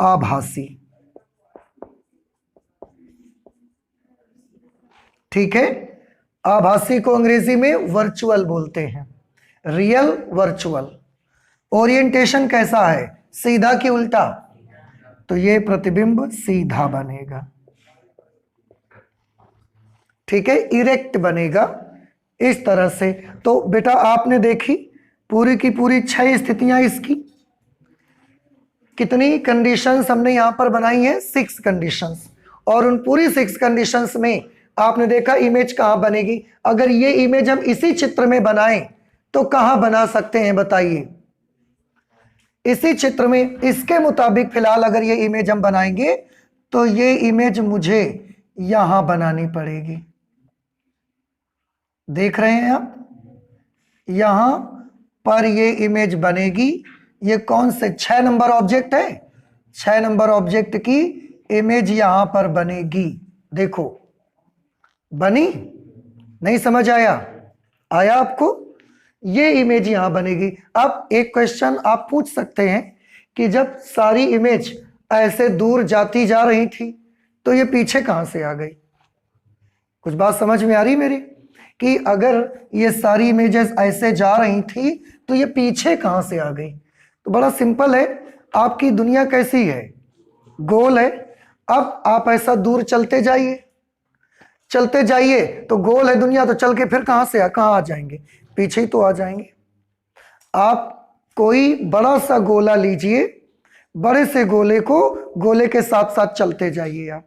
S1: आभासी। ठीक है। आभासी को अंग्रेजी में वर्चुअल बोलते हैं, रियल वर्चुअल। ओरिएंटेशन कैसा है? सीधा कि उल्टा? तो ये प्रतिबिंब सीधा बनेगा। ठीक है, इरेक्ट बनेगा इस तरह से। तो बेटा आपने देखी पूरी की पूरी 6 स्थितियां इसकी। कितनी कंडीशंस हमने यहां पर बनाई है? 6 कंडीशंस। और उन पूरी 6 कंडीशंस में आपने देखा इमेज कहां बनेगी। अगर ये इमेज हम इसी चित्र में बनाएं तो कहां बना सकते हैं बताइए? इसी चित्र में, इसके मुताबिक फिलहाल अगर ये इमेज हम बनाएंगे तो ये इमेज मुझे यहां बनानी पड़ेगी। देख रहे हैं आप? यहां पर ये इमेज बनेगी। ये कौन से 6 नंबर ऑब्जेक्ट है? 6 नंबर ऑब्जेक्ट की इमेज यहां पर बनेगी। देखो बनी? नहीं समझ आया? आया आपको? ये इमेज यहां बनेगी। अब एक क्वेश्चन आप पूछ सकते हैं कि जब सारी इमेज ऐसे दूर जाती जा रही थी तो ये पीछे कहां से आ गई? कुछ बात समझ में आ रही मेरी? कि अगर ये सारी इमेजेस ऐसे जा रही थी तो ये पीछे कहां से आ गई? तो बड़ा सिंपल है। आपकी दुनिया कैसी है? गोल है। अब आप ऐसा दूर चलते जाइए, चलते जाइए, तो गोल है दुनिया, तो चल के फिर कहां आ जाएंगे? पीछे ही तो आ जाएंगे। आप कोई बड़ा सा गोला लीजिए, बड़े से गोले को गोले के साथ साथ चलते जाइए आप,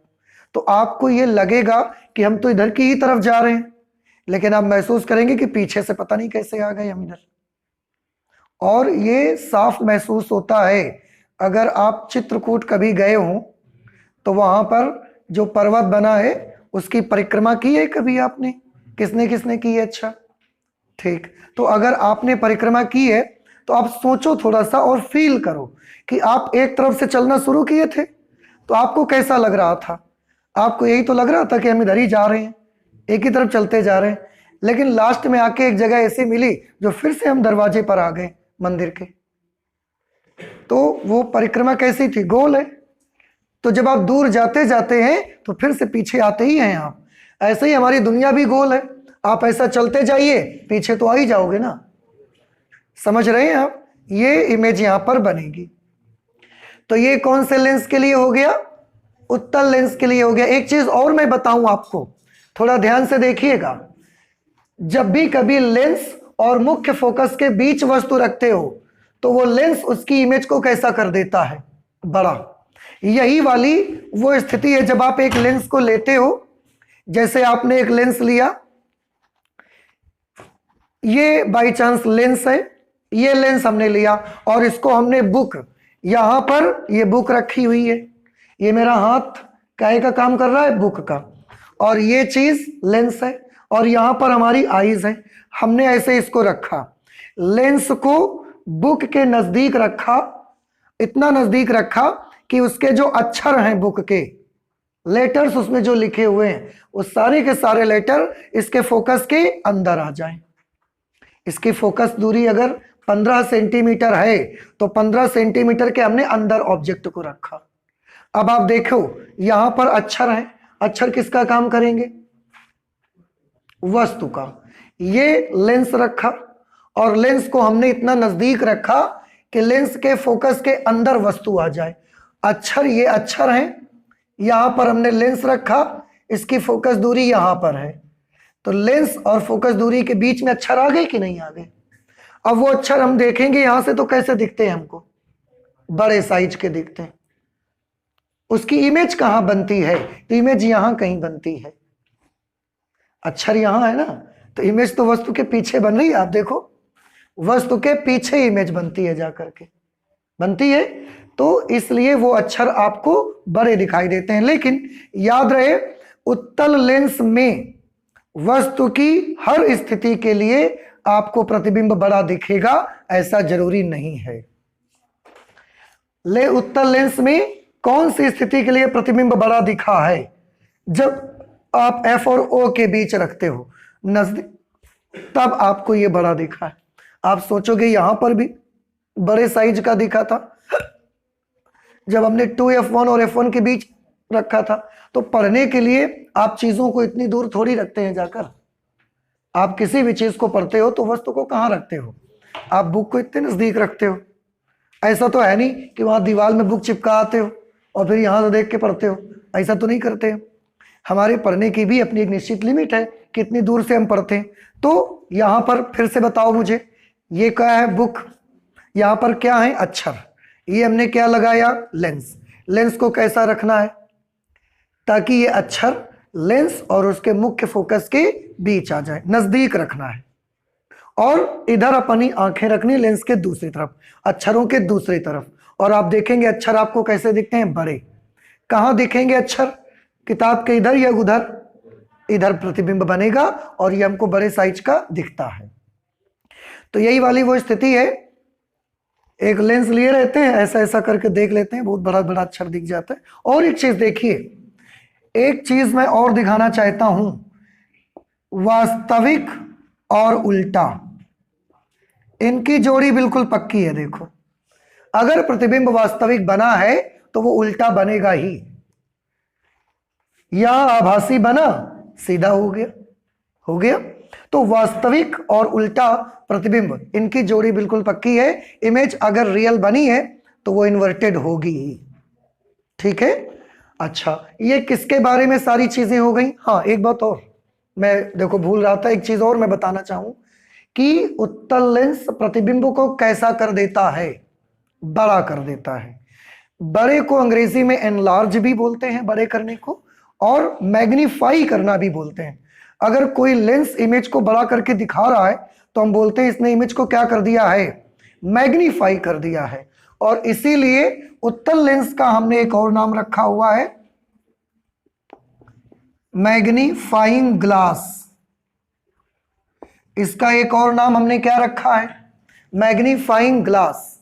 S1: तो आपको ये लगेगा कि हम तो इधर की ही तरफ जा रहे हैं, लेकिन आप महसूस करेंगे कि पीछे से पता नहीं कैसे आ गए हम इधर। और ये साफ महसूस होता है अगर आप चित्रकूट कभी गए हो तो वहां पर जो पर्वत बना है उसकी परिक्रमा की है कभी आपने? किसने किसने की है? अच्छा ठीक। तो अगर आपने परिक्रमा की है तो आप सोचो थोड़ा सा और फील करो कि आप एक तरफ से चलना शुरू किए थे तो आपको कैसा लग रहा था? आपको यही तो लग रहा था कि हम इधर ही जा रहे हैं, एक ही तरफ चलते जा रहे हैं। लेकिन लास्ट में आके एक जगह ऐसी मिली जो फिर से हम दरवाजे पर आ गए मंदिर के। तो वो परिक्रमा कैसी थी? गोल है। तो जब आप दूर जाते जाते हैं तो फिर से पीछे आते ही हैं आप। ऐसे ही हमारी दुनिया भी गोल है। आप ऐसा चलते जाइए, पीछे तो आ ही जाओगे ना। समझ रहे हैं आप? ये इमेज यहां पर बनेगी। तो ये कौन से लेंस के लिए हो गया? उत्तल लेंस के लिए हो गया। एक चीज और मैं बताऊं आपको, थोड़ा ध्यान से देखिएगा। जब भी कभी लेंस और मुख्य फोकस के बीच वस्तु रखते हो तो वो लेंस उसकी इमेज को कैसा कर देता है? बड़ा। यही वाली वो स्थिति है जब आप एक लेंस को लेते हो। जैसे आपने एक लेंस लिया, ये बाई चांस लेंस है, ये लेंस हमने लिया और इसको हमने बुक, यहां पर ये बुक रखी हुई है, ये मेरा हाथ काहे का काम कर रहा है? बुक का। और ये चीज लेंस है और यहां पर हमारी आईज है। हमने ऐसे इसको रखा, लेंस को बुक के नजदीक रखा, इतना नजदीक रखा कि उसके जो अक्षर हैं बुक के, लेटर्स उसमें जो लिखे हुए हैं, वो सारे के सारे लेटर इसके फोकस के अंदर आ जाएं। इसकी फोकस दूरी अगर 15 सेंटीमीटर है तो 15 सेंटीमीटर के हमने अंदर ऑब्जेक्ट को रखा। अब आप देखो यहां पर अक्षर है, अक्षर किसका काम करेंगे? वस्तु का। ये लेंस रखा और लेंस को हमने इतना नजदीक रखा कि लेंस के फोकस के अंदर वस्तु आ जाए। अक्षर, ये अक्षर है, यहां पर हमने लेंस रखा, इसकी फोकस दूरी यहां पर है, तो लेंस और फोकस दूरी के बीच में अक्षर आ गए कि नहीं आ गए? अब वो अक्षर हम देखेंगे यहां से तो कैसे दिखते हैं हमको? बड़े साइज के दिखते हैं। उसकी इमेज कहां बनती है? तो इमेज यहां कहीं बनती है। अक्षर यहां है ना, तो इमेज तो वस्तु के पीछे बन रही है। आप देखो वस्तु के पीछे इमेज बनती है, जाकर के बनती है, तो इसलिए वो अक्षर आपको बड़े दिखाई देते हैं। लेकिन याद रहे उत्तल लेंस में वस्तु की हर स्थिति के लिए आपको प्रतिबिंब बड़ा दिखेगा ऐसा जरूरी नहीं है। ले उत्तल लेंस में कौन सी स्थिति के लिए प्रतिबिंब बड़ा दिखा है? जब आप F और O के बीच रखते हो नजदीक, तब आपको ये बड़ा दिखा है। आप सोचोगे यहां पर भी बड़े साइज का दिखा था जब हमने 2F1 और F1 के बीच रखा था। तो पढ़ने के लिए आप चीजों को इतनी दूर थोड़ी रखते हैं जाकर। आप किसी भी चीज को पढ़ते हो तो वस्तु को कहां रखते हो? आप बुक को इतने नजदीक रखते हो। ऐसा तो है नहीं कि वहां दीवार में बुक चिपका आते हो और फिर यहां से देख के पढ़ते हो, ऐसा तो नहीं करते। हमारे पढ़ने की भी अपनी एक निश्चित लिमिट है, कितनी दूर से हम पढ़ते हैं। तो यहां पर फिर से बताओ मुझे, ये क्या है? बुक। यहां पर क्या है? अक्षर। ये हमने क्या लगाया? लेंस। लेंस को कैसा रखना है ताकि ये अक्षर लेंस और उसके मुख्य फोकस के बीच आ जाए, नजदीक रखना है। और इधर अपनी आंखें रखनी लेंस के दूसरी तरफ, अक्षरों के दूसरी तरफ। और आप देखेंगे अक्षर आपको कैसे दिखते हैं? बड़े। कहां दिखेंगे अक्षर? किताब के इधर या उधर? इधर प्रतिबिंब बनेगा और ये हमको बड़े साइज का दिखता है। तो यही वाली वो स्थिति है, एक लेंस लिए रहते हैं, ऐसा ऐसा करके देख लेते हैं, बहुत बड़ा बड़ा अक्षर दिख जाता है। और एक चीज देखिए, एक चीज मैं और दिखाना चाहता हूं, वास्तविक और उल्टा, इनकी जोड़ी बिल्कुल पक्की है। देखो अगर प्रतिबिंब वास्तविक बना है तो वो उल्टा बनेगा ही। या आभासी बना, सीधा हो गया, हो गया। तो वास्तविक और उल्टा प्रतिबिंब, इनकी जोड़ी बिल्कुल पक्की है। इमेज अगर रियल बनी है तो वो इन्वर्टेड होगी ही। ठीक है। अच्छा, ये किसके बारे में सारी चीजें हो गई? हाँ, एक बात और मैं देखो भूल रहा था, एक चीज और मैं बताना चाहूं कि उत्तल लेंस प्रतिबिंब को कैसा कर देता है? बड़ा कर देता है। बड़े को अंग्रेजी में एनलार्ज भी बोलते हैं, बड़े करने को, और मैग्नीफाई करना भी बोलते हैं। अगर कोई लेंस इमेज को बड़ा करके दिखा रहा है तो हम बोलते हैं इसने इमेज को क्या कर दिया है? मैग्नीफाई कर दिया है। और इसीलिए उत्तल लेंस का हमने एक और नाम रखा हुआ है, मैग्नीफाइंग ग्लास। इसका एक और नाम हमने क्या रखा है? Magnifying glass.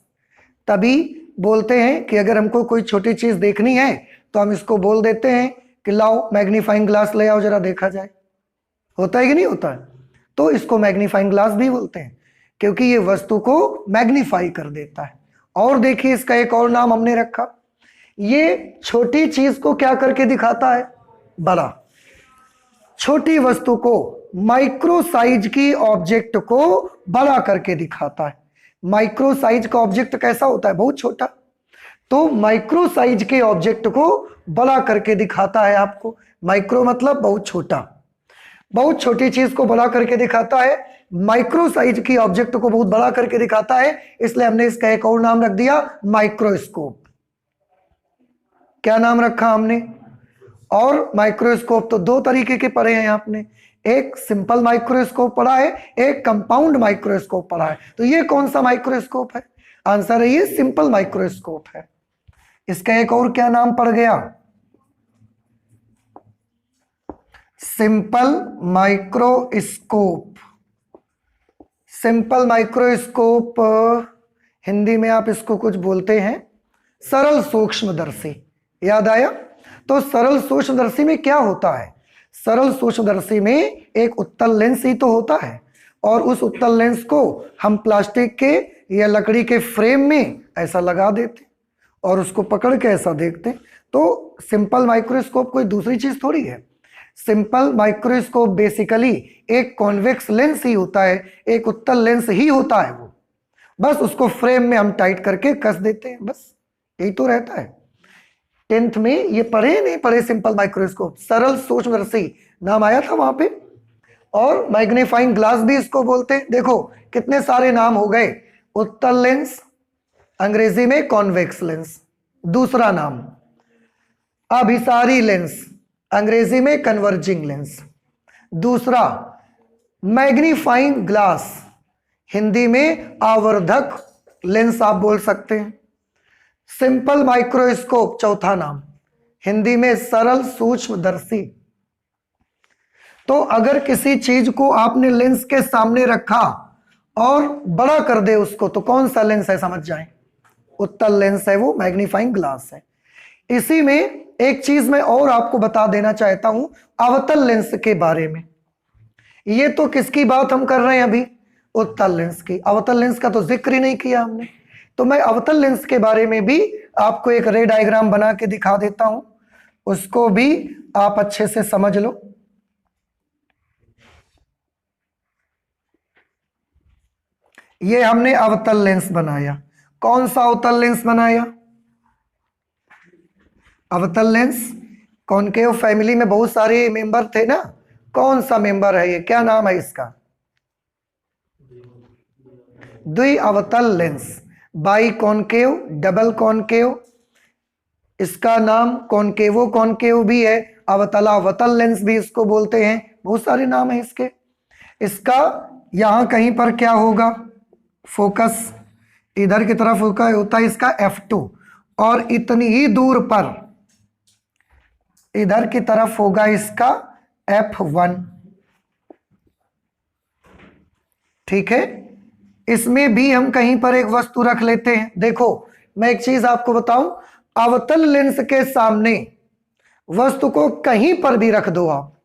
S1: तभी बोलते हैं कि अगर हमको कोई छोटी चीज देखनी है तो हम इसको बोल देते हैं कि लाओ मैग्नीफाइंग ग्लास ले आओ जरा देखा जाए। होता है कि नहीं होता है? तो इसको मैग्नीफाइंग ग्लास भी बोलते हैं क्योंकि ये वस्तु को मैग्नीफाई कर देता है। और देखिए इसका एक और नाम हमने रखा, ये छोटी चीज को क्या करके दिखाता है? बड़ा। छोटी वस्तु को, माइक्रो साइज की ऑब्जेक्ट को बड़ा करके दिखाता है। माइक्रो साइज का ऑब्जेक्ट कैसा होता है? बहुत छोटा। तो माइक्रो साइज के ऑब्जेक्ट को बड़ा करके दिखाता है आपको। माइक्रो मतलब बहुत छोटा, बहुत छोटी चीज को बड़ा करके दिखाता है। माइक्रो साइज की ऑब्जेक्ट को बहुत बड़ा करके दिखाता है, इसलिए हमने इसका एक और नाम रख दिया, माइक्रोस्कोप। क्या नाम रखा हमने? और माइक्रोस्कोप तो दो तरीके के पढ़े हैं आपने, एक सिंपल माइक्रोस्कोप पढ़ा है, एक कंपाउंड माइक्रोस्कोप पढ़ा है। तो ये कौन सा माइक्रोस्कोप है? आंसर है ये सिंपल माइक्रोस्कोप है। इसका एक और क्या नाम पड़ गया? Simple microscope. Simple microscope Hindi में आप इसको कुछ बोलते हैं सरल सूक्ष्मदर्शी। याद आया? तो सरल सूक्ष्मदर्शी में क्या होता है? सरल सूक्ष्मदर्शी में एक उत्तल लेंस ही तो होता है और उस उत्तल लेंस को हम प्लास्टिक के या लकड़ी के फ्रेम में ऐसा लगा देते और उसको पकड़ के ऐसा देखते। तो सिंपल माइक्रोस्कोप कोई दूसरी चीज थोड़ी है। सिंपल माइक्रोस्कोप बेसिकली एक कॉन्वेक्स लेंस ही होता है, एक उत्तल लेंस ही होता है वो, बस उसको फ्रेम में हम टाइट करके कस देते हैं, बस यही तो रहता है। 10th में ये पढ़े नहीं पढ़े सिंपल माइक्रोस्कोप, सरल सूक्ष्मदर्शी नाम आया था वहां पे, और मैग्नीफाइंग ग्लास भी इसको बोलते हैं। देखो कितने सारे नाम हो गए, उत्तल लेंस, अंग्रेजी में कॉन्वेक्स लेंस, दूसरा नाम अभिसारी लेंस, अंग्रेजी में कन्वर्जिंग लेंस, दूसरा मैग्नीफाइंग ग्लास, हिंदी में आवर्धक लेंस आप बोल सकते हैं, सिंपल माइक्रोस्कोप चौथा नाम, हिंदी में सरल सूक्ष्मदर्शी। तो अगर किसी चीज को आपने लेंस के सामने रखा और बड़ा कर दे उसको, तो कौन सा लेंस है समझ जाएं, उत्तल लेंस है वो, मैग्नीफाइंग ग्लास है। इसी में एक चीज मैं और आपको बता देना चाहता हूं अवतल लेंस के बारे में। ये तो किसकी बात हम कर रहे हैं अभी, उत्तल लेंस की, अवतल लेंस का तो जिक्र ही नहीं किया हमने। तो मैं अवतल लेंस के बारे में भी आपको एक रे डायग्राम बना के दिखा देता हूं, उसको भी आप अच्छे से समझ लो। ये हमने अवतल लेंस बनाया, कौन सा अवतल लेंस बनाया, अवतल लेंस। कॉनकेव फैमिली में बहुत सारे मेंबर थे ना, कौन सा मेंबर है ये, क्या नाम है इसका, द्वि अवतल lens, by concave, double concave, इसका नाम कॉनकेवो कॉनकेव भी है, अवतलावतल लेंस भी इसको बोलते हैं, बहुत सारे नाम है इसके। इसका यहां कहीं पर क्या होगा, फोकस इधर की तरफ होता है इसका f2, और इतनी ही दूर पर इधर की तरफ होगा इसका f1, ठीक है। इसमें भी हम कहीं पर एक वस्तु रख लेते हैं। देखो मैं एक चीज आपको बताऊं, अवतल लेंस के सामने वस्तु को कहीं पर भी रख दो आप,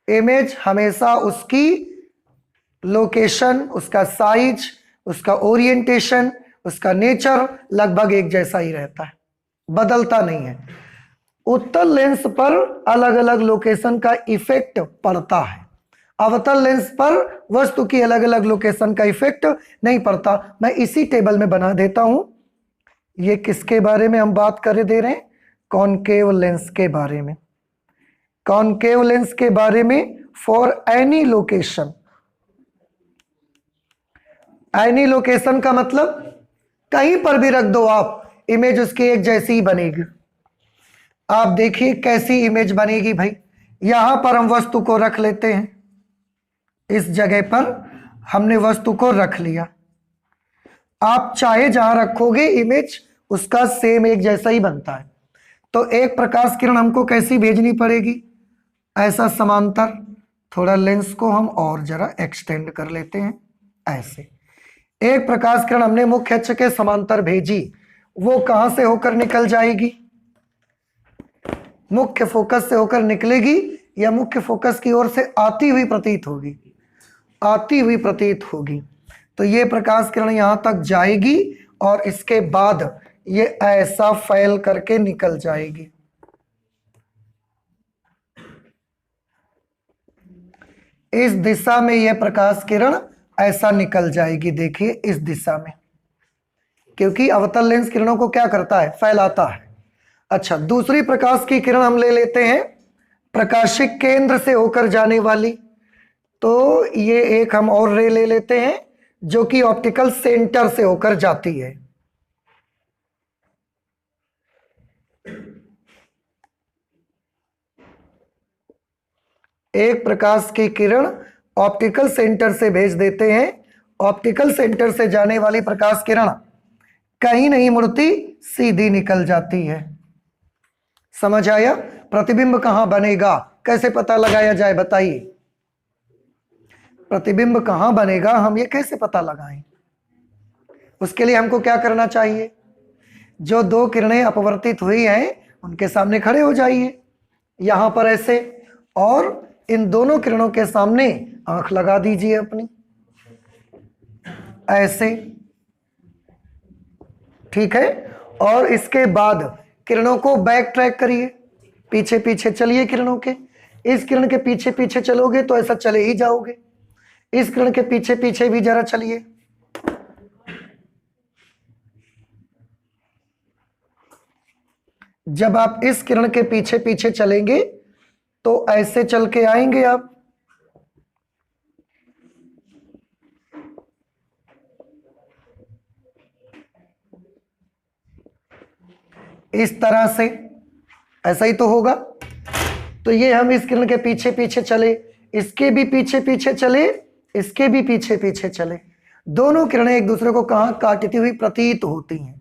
S1: इमेज हमेशा उसकी लोकेशन, उसका साइज, उसका ओरिएंटेशन, उसका नेचर लगभग एक जैसा ही रहता है, बदलता नहीं है। उत्तल लेंस पर अलग अलग लोकेशन का इफेक्ट पड़ता है, अवतल लेंस पर वस्तु की अलग अलग लोकेशन का इफेक्ट नहीं पड़ता। मैं इसी टेबल में बना देता हूं, ये किसके बारे में हम बात कर दे रहे हैं, कॉनकेव लेंस के बारे में। कॉनकेव लेंस के बारे में, for any location, any location का मतलब कहीं पर भी रख दो आप, इमेज उसकी एक जैसी ही बनेगी। आप देखिए कैसी इमेज बनेगी भाई, यहां पर हम वस्तु को रख लेते हैं, इस जगह पर हमने वस्तु को रख लिया, आप चाहे जहां रखोगे इमेज उसका सेम एक जैसा ही बनता है। तो एक प्रकाश किरण हमको कैसी भेजनी पड़ेगी, ऐसा समांतर, थोड़ा लेंस को हम और जरा एक्सटेंड कर लेते हैं ऐसे। एक प्रकाश किरण हमने मुख्य अक्ष के समांतर भेजी, वो कहां से होकर निकल जाएगी, मुख्य फोकस से होकर निकलेगी या मुख्य फोकस की ओर से आती हुई प्रतीत होगी, आती हुई प्रतीत होगी। तो ये प्रकाश किरण यहां तक जाएगी और इसके बाद ये ऐसा फैल करके निकल जाएगी। इस दिशा में यह प्रकाश किरण ऐसा निकल जाएगी, देखिए इस दिशा में, क्योंकि अवतल लेंस किरणों को क्या करता है, फैलाता है। अच्छा, दूसरी प्रकाश की किरण हम ले लेते हैं प्रकाशिक केंद्र से होकर जाने वाली, तो ये एक हम और रे ले लेते हैं जो कि ऑप्टिकल सेंटर से होकर जाती है। एक प्रकाश की किरण ऑप्टिकल सेंटर से भेज देते हैं, ऑप्टिकल सेंटर से जाने वाली प्रकाश किरण कहीं नहीं मुड़ती, सीधी निकल जाती है। समझ आया, प्रतिबिंब कहां बनेगा, कैसे पता लगाया जाए बताइए, प्रतिबिंब कहां बनेगा हम ये कैसे पता लगाएं। उसके लिए हमको क्या करना चाहिए, जो दो किरणें अपवर्तित हुई हैं उनके सामने खड़े हो जाइए यहां पर ऐसे, और इन दोनों किरणों के सामने आंख लगा दीजिए अपनी, ऐसे, ठीक है। और इसके बाद किरणों को बैक ट्रैक करिए, पीछे पीछे चलिए किरणों के। इस किरण के पीछे पीछे चलोगे तो ऐसा चले ही जाओगे। इस किरण के पीछे पीछे भी जरा चलिए। जब आप इस किरण के पीछे पीछे चलेंगे तो ऐसे चल के आएंगे आप, इस तरह से, ऐसा ही तो होगा। तो ये हम इस किरण के पीछे पीछे चले, इसके भी पीछे पीछे चले, इसके भी पीछे पीछे चले। दोनों किरणें एक दूसरे को कहां काटती हुई प्रतीत होती हैं,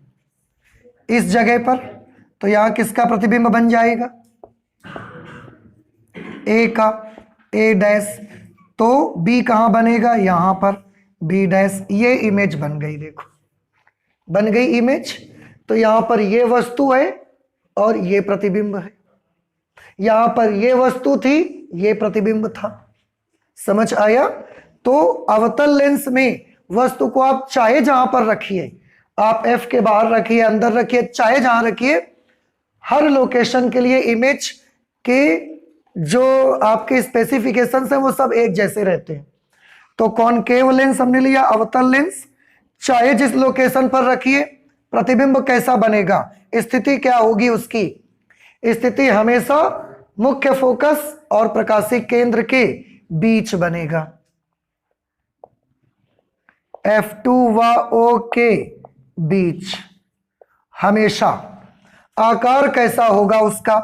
S1: इस जगह पर। तो यहां किसका प्रतिबिंब बन जाएगा? ए का, ए डैश। तो बी कहां बनेगा? यहां पर बी डैश। ये इमेज बन गई, देखो बन गई इमेज। तो यहां पर ये वस्तु है और ये प्रतिबिंब है। यहां पर ये वस्तु थी, ये प्रतिबिंब था। समझ आया? तो अवतल लेंस में वस्तु को आप चाहे जहां पर रखिए, आप एफ के बाहर रखिए, अंदर रखिए, चाहे जहां रखिए, हर लोकेशन के लिए इमेज के जो आपके स्पेसिफिकेशंस हैं वो सब एक जैसे रहते हैं। तो कॉनकेव लेंस हमने लिया, अवतल लेंस, चाहे जिस लोकेशन पर रखिए, प्रतिबिंब कैसा बनेगा, स्थिति क्या होगी उसकी? स्थिति हमेशा मुख्य फोकस और प्रकाशिक केंद्र के बीच बनेगा, F2 व O के बीच हमेशा। आकार कैसा होगा उसका?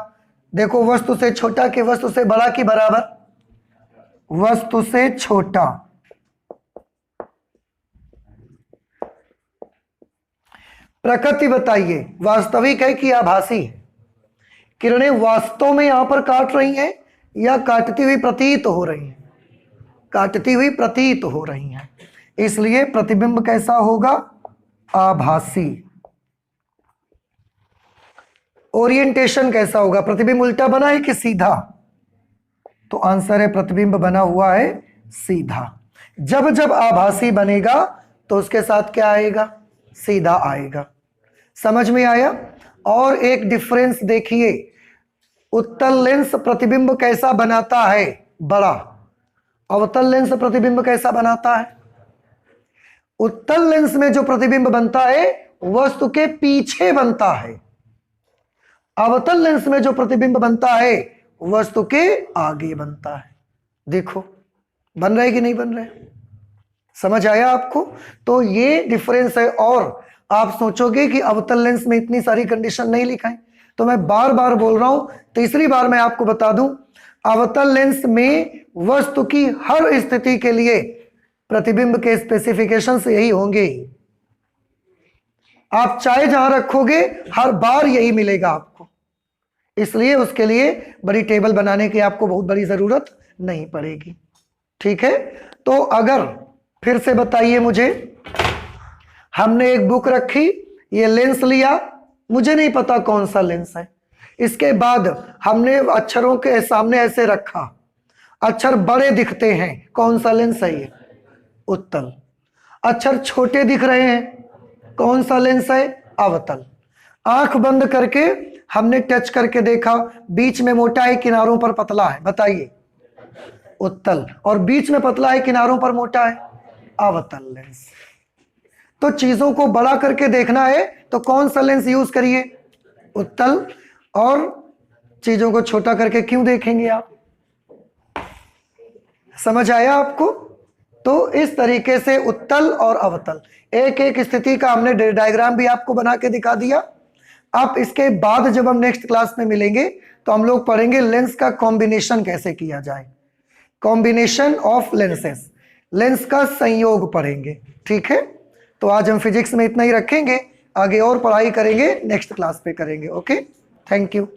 S1: देखो, वस्तु से छोटा कि वस्तु से बड़ा कि बराबर? वस्तु से छोटा। प्रकृति बताइए, वास्तविक है कि आभासी है? किरणें वास्तव में यहां पर काट रही हैं या काटती हुई प्रतीत हो रही हैं? काटती हुई प्रतीत हो रही हैं, इसलिए प्रतिबिंब कैसा होगा? आभासी। ओरिएंटेशन कैसा होगा? प्रतिबिंब उल्टा बना है कि सीधा? तो आंसर है प्रतिबिंब बना हुआ है सीधा। जब जब आभासी बनेगा तो उसके साथ क्या आएगा? सीधा आएगा। समझ में आया? और एक डिफरेंस देखिए, उत्तल लेंस प्रतिबिंब कैसा बनाता है? बड़ा। अवतल लेंस प्रतिबिंब कैसा बनाता है? उत्तल लेंस में जो प्रतिबिंब बनता है वस्तु के पीछे बनता है। अवतल लेंस में जो प्रतिबिंब बनता है वस्तु के आगे बनता है। देखो बन रहा है कि नहीं बन रहा है? समझ आया आपको? तो ये डिफरेंस है। और आप सोचोगे कि अवतल लेंस में इतनी सारी कंडीशन नहीं लिखा है, तो मैं बार बार बोल रहा हूं, तीसरी बार मैं आपको बता दूं, अवतल लेंस में वस्तु की हर स्थिति के लिए प्रतिबिंब के स्पेसिफिकेशंस यही होंगे। आप चाहे जहां रखोगे हर बार यही मिलेगा आपको, इसलिए उसके लिए बड़ी टेबल बनाने की आपको बहुत बड़ी जरूरत नहीं पड़ेगी। ठीक है? तो अगर फिर से बताइए मुझे, हमने एक बुक रखी, ये लेंस लिया, मुझे नहीं पता कौन सा लेंस है, इसके बाद हमने अक्षरों के सामने ऐसे रखा, अक्षर बड़े दिखते हैं, कौन सा लेंस है ये? उत्तल। अक्षर छोटे दिख रहे हैं, कौन सा लेंस है? अवतल। आंख बंद करके हमने टच करके देखा, बीच में मोटा है, किनारों पर पतला है, बताइए? उत्तल। और बीच में पतला है, किनारों पर मोटा है, अवतल लेंस। तो चीजों को बड़ा करके देखना है तो कौन सा लेंस यूज करिए? उत्तल। और चीजों को छोटा करके क्यों देखेंगे आप? समझ आया आपको? तो इस तरीके से उत्तल और अवतल, एक एक स्थिति का हमने डायग्राम भी आपको बना के दिखा दिया। अब इसके बाद जब हम नेक्स्ट क्लास में मिलेंगे तो हम लोग पढ़ेंगे लेंस का कॉम्बिनेशन कैसे किया जाए, कॉम्बिनेशन ऑफ लेंसेस, लेंस का संयोग पढ़ेंगे। ठीक है? तो आज हम फिजिक्स में इतना ही रखेंगे, आगे और पढ़ाई करेंगे, नेक्स्ट क्लास पे करेंगे। Okay, thank you.